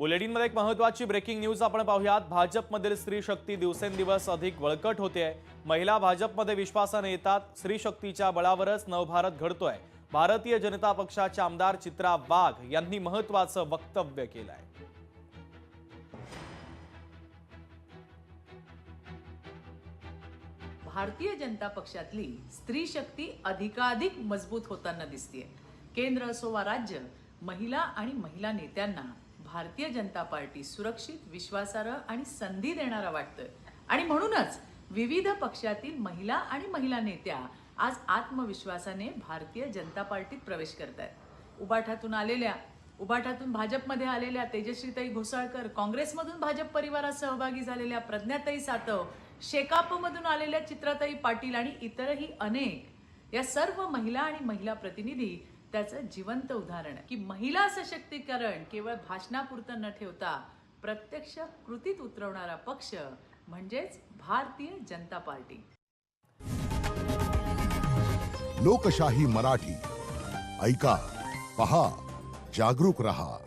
बुलेटिनमध्ये एक महत्त्वाची breaking news आपण पाहूयात। भाजपमधील स्त्री शक्ती दिवसेंदिवस अधिक बळकट होते। महिला भाजपमध्ये विश्वासाने येतात। स्त्री शक्तीच्या बळावरच नवभारत घडतोय। भारतीय जनता पक्षाच्या आमदार चित्रा वाघ यांनी महत्त्वाचं वक्तव्य केलंय। भारतीय जनता पक्षातली स्त्री शक्ती अधिकाधिक मजबूत होताना दिसतेय। केंद्र असो वा राज्य, महिला आणि महिला नेत्यांना भारतीय जनता पार्टी सुरक्षित, विश्वासार्ह आणि संधी देणारा वाटतोय। आणि म्हणूनच विविध पक्षातील महिला आणि महिला नेत्या आज आत्मविश्वासाने भारतीय जनता पार्टीत प्रवेश करतायत। उबाठातून भाजपमध्ये आलेल्या तेजश्रीताई घोसाळकर, काँग्रेसमधून भाजप परिवारात सहभागी झालेल्या प्रज्ञाताई सातव, शेकापमधून आलेल्या चित्राताई पाटील आणि इतरही अनेक या सर्व महिला आणि महिला प्रतिनिधी त्याचं जिवंत उदाहरण आहे की महिला सशक्तीकरण केवळ भाषणापुरतं न ठेवता प्रत्यक्ष कृतीत उतरवणारा पक्ष म्हणजेच भारतीय जनता पार्टी। लोकशाही मराठी ऐका, पहा, जागरूक रहा।